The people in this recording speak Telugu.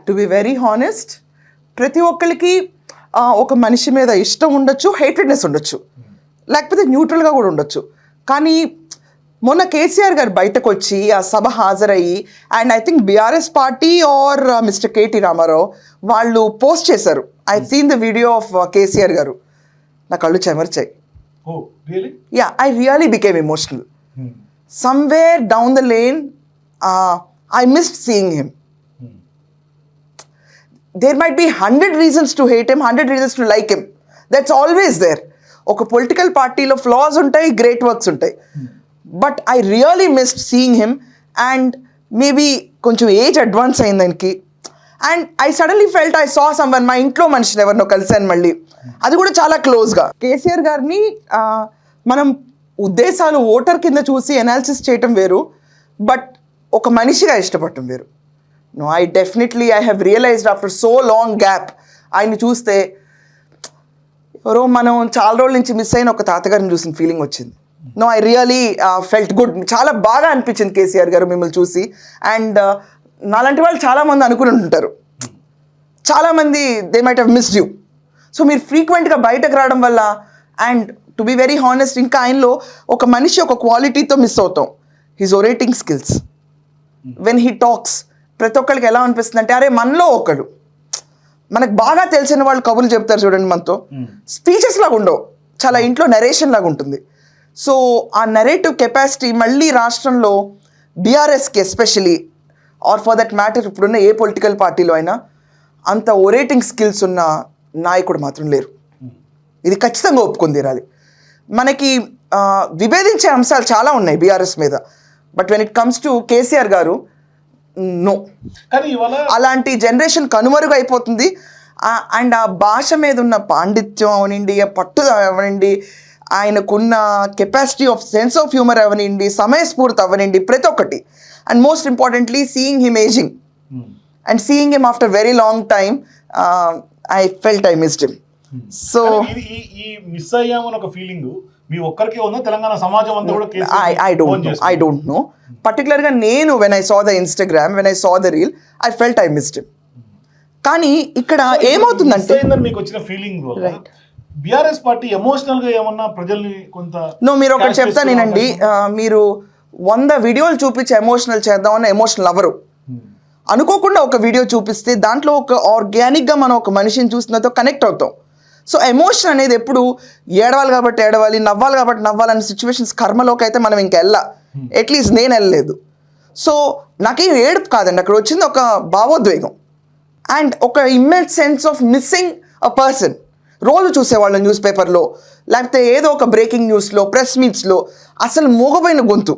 టు బి వెరీ హానెస్ట్, ప్రతి ఒక్కరికి ఒక మనిషి మీద ఇష్టం ఉండొచ్చు, హేటెడ్నెస్ ఉండొచ్చు, లేకపోతే న్యూట్రల్గా కూడా ఉండొచ్చు. కానీ మొన్న కేసీఆర్ గారు బయటకు వచ్చి ఆ సభ హాజరయ్యి, and I think BRS party or mister KT Ramarao వాళ్ళు పోస్ట్ చేశారు. I seen the video of KCR గారు. నా కళ్ళు చెమర్చాయి. Yeah, I really became emotional. Somewhere down the lane I missed seeing him. There might be 100 reasons to hate him, 100 reasons to like him. That's always there. ఒక పొలిటికల్ పార్టీలో ఫ్లాస్ ఉంటాయి, గ్రేట్ వర్క్స్ ఉంటాయి. But I really missed seeing him. And maybe కొంచెం ఏజ్ అడ్వాన్స్ అయింది దానికి. And I suddenly felt I saw someone, మా ఇంట్లో మనిషిని ఎవరినో కలిసాను మళ్ళీ, అది కూడా చాలా క్లోజ్గా. కేసీఆర్ గారిని మనం ఉద్దేశాలు ఓటర్ కింద చూసి అనాలిసిస్ చేయటం వేరు, బట్ ఒక మనిషిగా ఇష్టపడటం వేరు. No, I have realized after so long gap, ఆయన్ని చూస్తే ఎవరో మనం చాలా రోజుల నుంచి మిస్ అయిన ఒక తాతగారిని చూసిన ఫీలింగ్ వచ్చింది. No, I really felt good. చాలా బాగా అనిపించింది కేసీఆర్ గారు మిమ్మల్ని చూసి. అండ్ నాలాంటి వాళ్ళు చాలామంది అనుకుని ఉంటారు, చాలామంది they might have missed you. So మీరు ఫ్రీక్వెంట్గా బయటకు రావడం వల్ల, and to be very honest, ఇంకా ఆయనలో ఒక మనిషి ఒక క్వాలిటీతో మిస్ అవుతాం, his orating skills. When he talks ప్రతి ఒక్కరికి ఎలా అనిపిస్తుంది అంటే, అరే మనలో ఒకడు, మనకు బాగా తెలిసిన వాళ్ళు కబుర్లు చెప్తారు చూడండి, మనతో స్పీచెస్ లాగా ఉండవు, చాలా ఇంట్లో నరేషన్ లాగా ఉంటుంది. సో ఆ నరేటివ్ కెపాసిటీ మళ్ళీ రాష్ట్రంలో బీఆర్ఎస్కి especially, or for that matter ఇప్పుడున్న ఏ పొలిటికల్ పార్టీలో అయినా అంత ఒరేటింగ్ స్కిల్స్ ఉన్న నాయకుడు మాత్రం లేరు. ఇది ఖచ్చితంగా ఒప్పుకొని తీరాలి. మనకి విభేదించే అంశాలు చాలా ఉన్నాయి బీఆర్ఎస్ మీద, but when it comes to KCR గారు, నో. కానీ అలాంటి జనరేషన్ కనుమరుగు అయిపోతుంది. అండ్ ఆ భాష మీద ఉన్న పాండిత్యం అవనండి, పట్టుదల అవనండి, ఆయనకున్న capacity of sense of humour అవనండి, సమయస్ఫూర్తి అవనండి, ప్రతి ఒక్కటి. And most importantly seeing him ageing and seeing him after very long time, I felt I missed him. So ఈ మిస్ అయ్యామని ఒక ఫీలింగ్ మీ ఒక్కరికి ఉందా, తెలంగాణ సమాజం అంతా కూడా? I don't know. పర్టికులర్గా నేను when I saw the Instagram, when I saw the reel, I felt I missed him. కానీ ఇక్కడ ఏమవుతుందంటే, మీకు వచ్చిన ఫీలింగ్ బీఆర్ఎస్ పార్టీ ఎమోషనల్ గా ఏమన్నా ప్రజల్ని కొంత మీరు ఒకటి చెప్తానేనండి, మీరు 100 వీడియోలు చూపించి ఎమోషనల్ చేద్దామన్న ఎమోషనల్ అవ్వరు. అనుకోకుండా ఒక వీడియో చూపిస్తే దాంట్లో ఒక ఆర్గానిక్గా మనం ఒక మనిషిని చూసినతో కనెక్ట్ అవుతాం. సో ఎమోషన్ అనేది ఎప్పుడు ఏడవాలి కాబట్టి ఏడవాలి, నవ్వాలి కాబట్టి నవ్వాలనే సిచ్యువేషన్స్ కర్మలోకి అయితే మనం ఇంకా అట్లీస్ట్ నేను వెళ్ళలేదు. సో నాకేం ఏడుపు కాదండి, అక్కడ వచ్చింది ఒక భావోద్వేగం అండ్ ఒక immense sense of missing a person. రోజు చూసేవాళ్ళం న్యూస్ పేపర్లో, లేకపోతే ఏదో ఒక బ్రేకింగ్ న్యూస్లో, ప్రెస్ మీట్స్లో, అసలు మూగపోయిన గొంతు.